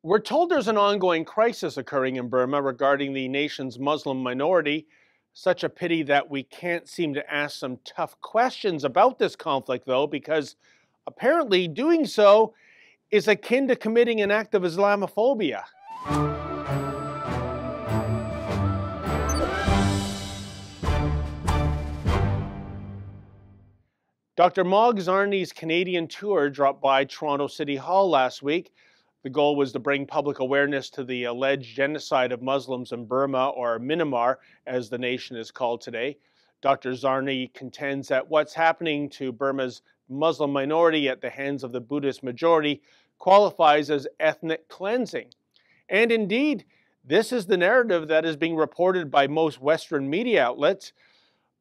We're told there's an ongoing crisis occurring in Burma regarding the nation's Muslim minority. Such a pity that we can't seem to ask some tough questions about this conflict, though, because apparently doing so is akin to committing an act of Islamophobia. Dr. Mog Zarni's Canadian tour dropped by Toronto City Hall last week. The goal was to bring public awareness to the alleged genocide of Muslims in Burma, or Myanmar, as the nation is called today. Dr. Zarni contends that what's happening to Burma's Muslim minority at the hands of the Buddhist majority qualifies as ethnic cleansing. And indeed, this is the narrative that is being reported by most Western media outlets.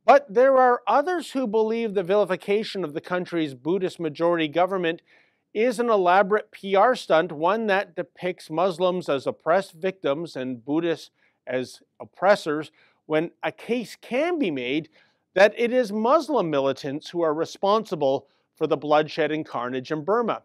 But there are others who believe the vilification of the country's Buddhist majority government is an elaborate PR stunt, one that depicts Muslims as oppressed victims and Buddhists as oppressors, when a case can be made that it is Muslim militants who are responsible for the bloodshed and carnage in Burma.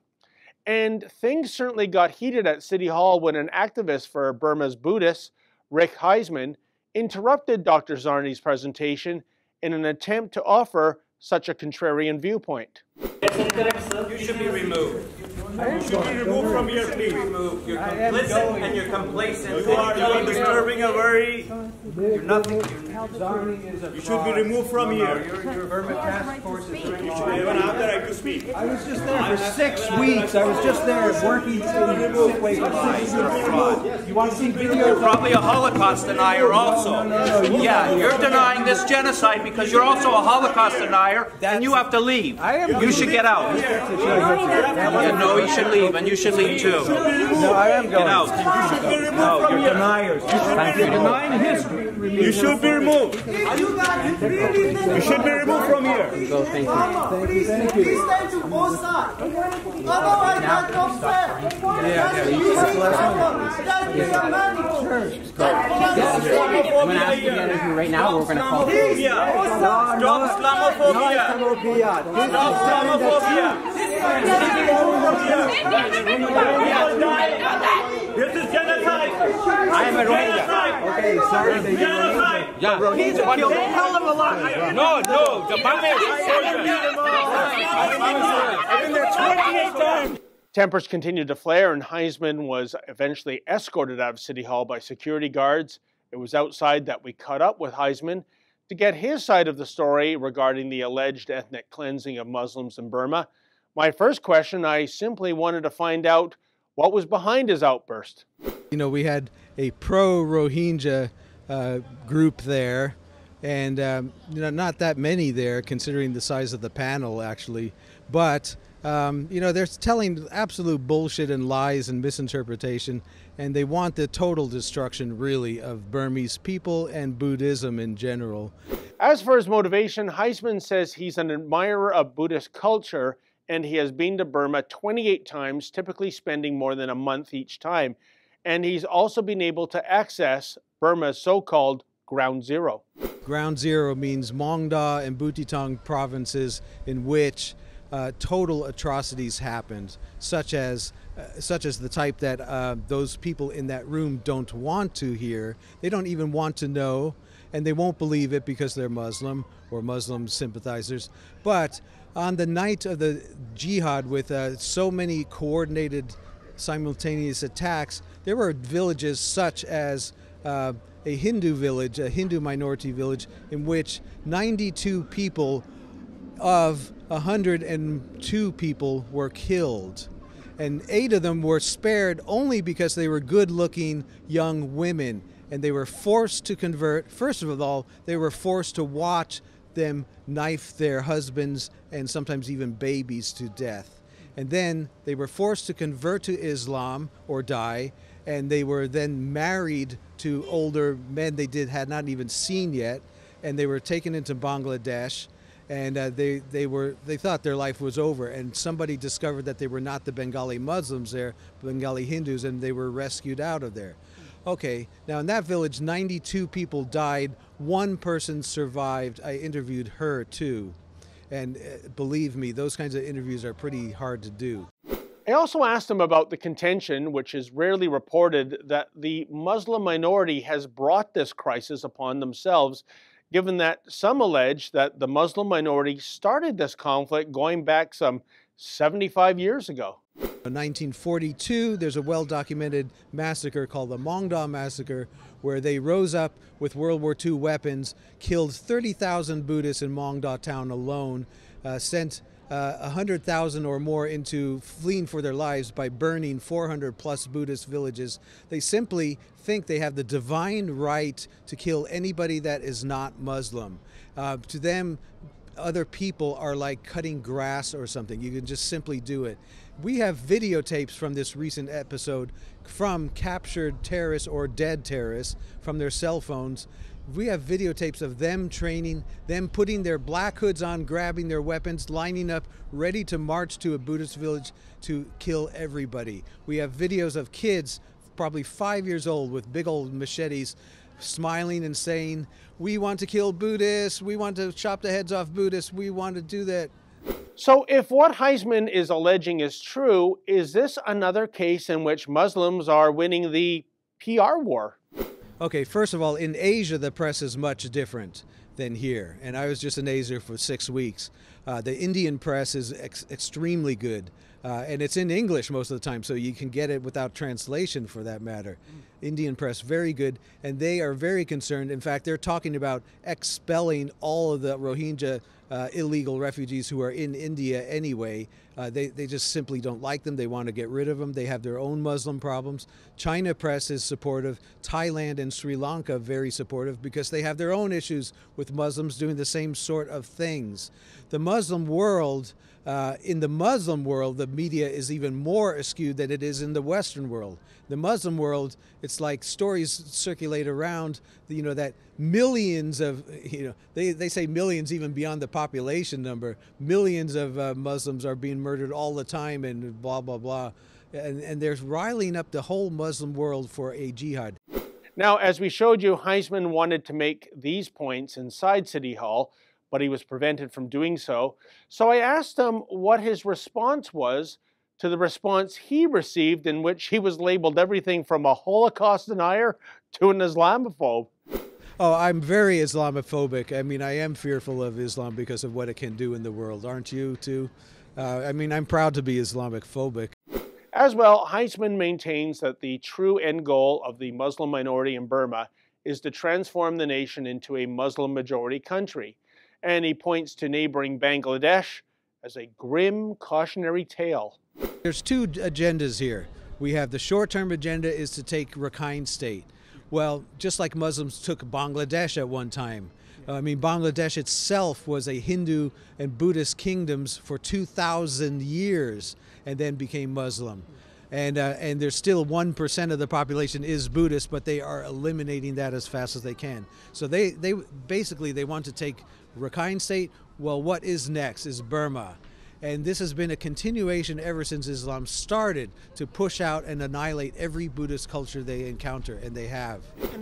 And things certainly got heated at City Hall when an activist for Burma's Buddhists, Rick Heisman, interrupted Dr. Zarni's presentation in an attempt to offer such a contrarian viewpoint. That's incorrect, sir. You should be removed. You should be removed from here, please. You're complicit and you're complacent. You are disturbing a very... You're nothing. You should be removed from here. Your Burma task force is ready. You should even have the right to speak. I was just there for 6 weeks. I was just there working in sick way for 6 weeks. You want to see videos? You're probably a Holocaust denier also. Yeah, you're denying this genocide because you're also a Holocaust denier and you have to leave. You should get out. No, you should leave, and you should leave too. No, I am going. Get out. No, you're deniers. You're denying history. You should be removed. You should be removed from here. Go, thank you. Thank you. Please stand to both sides. Otherwise, that's not fair. I'm going to ask you the interview right now. We're going to call it. Stop Islamophobia. Stop Islamophobia. This is genocide. I am a Rohingya. Okay, sorry. Genocide. Yeah. He's killed a hell of a lot. No, the I've been there 28 times. Tempers continued to flare, and Heisman was eventually escorted out of City Hall by security guards. It was outside that we caught up with Heisman to get his side of the story regarding the alleged ethnic cleansing of Muslims in Burma. My first question, I simply wanted to find out what was behind his outburst. You know, we had a pro-Rohingya group there, and you know, not that many there considering the size of the panel actually, but you know, they're telling absolute bullshit and lies and misinterpretation, and they want the total destruction really of Burmese people and Buddhism in general. As for his motivation, Heisman says he's an admirer of Buddhist culture, and he has been to Burma 28 times, typically spending more than a month each time. And he's also been able to access Burma's so-called Ground Zero. Ground Zero means Mongda and Butitong provinces in which total atrocities happened, such as the type that those people in that room don't want to hear. They don't even want to know, and they won't believe it because they're Muslim or Muslim sympathizers. But on the night of the jihad, with so many coordinated simultaneous attacks, there were villages such as a Hindu village, a Hindu minority village, in which 92 people of 102 people were killed. And 8 of them were spared only because they were good-looking young women. And they were forced to convert. First of all, they were forced to watch them knife their husbands and sometimes even babies to death. And then they were forced to convert to Islam or die, and they were then married to older men they had not even seen yet, and they were taken into Bangladesh, and they thought their life was over, and somebody discovered that they were not the Bengali Muslims there, Bengali Hindus, and they were rescued out of there. Okay, now in that village, 92 people died. 1 person survived. I interviewed her too. And believe me, those kinds of interviews are pretty hard to do. I also asked him about the contention, which is rarely reported, that the Muslim minority has brought this crisis upon themselves, given that some allege that the Muslim minority started this conflict going back some 75 years ago. In 1942, there's a well-documented massacre called the Mong Da Massacre, where they rose up with World War II weapons, killed 30,000 Buddhists in Mong Da town alone, sent 100,000 or more into fleeing for their lives by burning 400 plus Buddhist villages. They simply think they have the divine right to kill anybody that is not Muslim. To them, other people are like cutting grass or something. You can just simply do it. We have videotapes from this recent episode from captured terrorists or dead terrorists from their cell phones. We have videotapes of them training, them putting their black hoods on, grabbing their weapons, lining up, ready to march to a Buddhist village to kill everybody. We have videos of kids, probably 5 years old, with big old machetes, smiling and saying, "We want to kill Buddhists, we want to chop the heads off Buddhists, we want to do that." So if what Heisman is alleging is true, is this another case in which Muslims are winning the PR war? Okay, first of all, in Asia, the press is much different than here. And I was just in Asia for 6 weeks. The Indian press is extremely good. And it's in English most of the time, so you can get it without translation for that matter. Indian press, very good. And they are very concerned. In fact, they're talking about expelling all of the Rohingya illegal refugees who are in India anyway. They just simply don't like them. They want to get rid of them. They have their own Muslim problems. China press is supportive. Thailand and Sri Lanka very supportive because they have their own issues with Muslims doing the same sort of things. The Muslim world, in the Muslim world, the media is even more askewed than it is in the Western world. The Muslim world, it's like stories circulate around, that millions of, they say millions even beyond the population number, millions of Muslims are being murdered all the time and blah, blah, blah. And they're riling up the whole Muslim world for a jihad. Now, as we showed you, Heisman wanted to make these points inside City Hall, but he was prevented from doing so. So I asked him what his response was to the response he received, in which he was labeled everything from a Holocaust denier to an Islamophobe. Oh, I'm very Islamophobic. I mean, I am fearful of Islam because of what it can do in the world. Aren't you too? I'm proud to be Islamophobic. As well, Heisman maintains that the true end goal of the Muslim minority in Burma is to transform the nation into a Muslim-majority country. And he points to neighboring Bangladesh as a grim cautionary tale. There's two agendas here. We have the short-term agenda is to take Rakhine State. Well, just like Muslims took Bangladesh at one time. Bangladesh itself was a Hindu and Buddhist kingdoms for 2,000 years and then became Muslim. And there's still 1% of the population is Buddhist, but they are eliminating that as fast as they can. So they basically want to take Rakhine State. Well, what is next is Burma. And this has been a continuation ever since Islam started to push out and annihilate every Buddhist culture they encounter, and they have.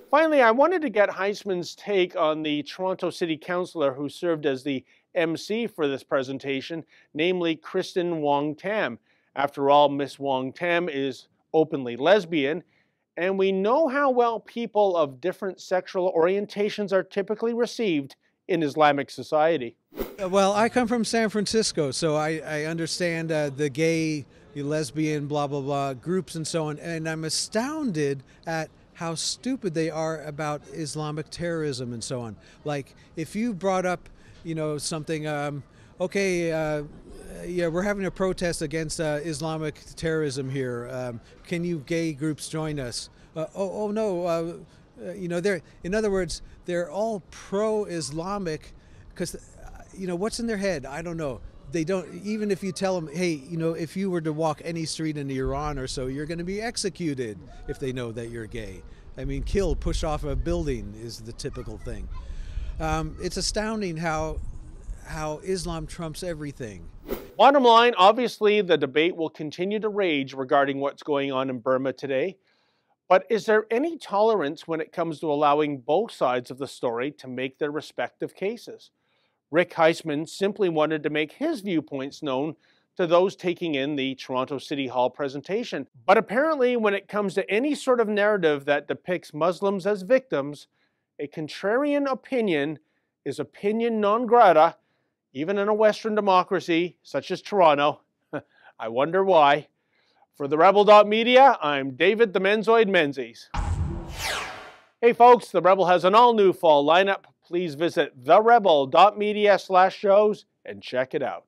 Finally, I wanted to get Heisman's take on the Toronto City Councillor who served as the MC for this presentation, namely Kristen Wong-Tam. After all, Miss Wong-Tam is openly lesbian, and we know how well people of different sexual orientations are typically received in Islamic society. Well, I come from San Francisco, so I understand the gay, lesbian, blah, blah, blah, groups and so on, and I'm astounded at how stupid they are about Islamic terrorism and so on. Like, if you brought up, something, yeah, we're having a protest against Islamic terrorism here. Can you gay groups join us? No. In other words, they're all pro-Islamic because, what's in their head? I don't know. They don't, even if you tell them, hey, if you were to walk any street in Iran or so, you're going to be executed if they know that you're gay. Killed, pushed off a building is the typical thing. It's astounding how Islam trumps everything. Bottom line, obviously the debate will continue to rage regarding what's going on in Burma today. But is there any tolerance when it comes to allowing both sides of the story to make their respective cases? Rick Heisman simply wanted to make his viewpoints known to those taking in the Toronto City Hall presentation. But apparently, when it comes to any sort of narrative that depicts Muslims as victims, a contrarian opinion is opinion non grata, even in a Western democracy such as Toronto. I wonder why. For the Rebel.media, I'm David the Menzoid Menzies. Hey folks, the Rebel has an all-new fall lineup. Please visit therebel.media/shows and check it out.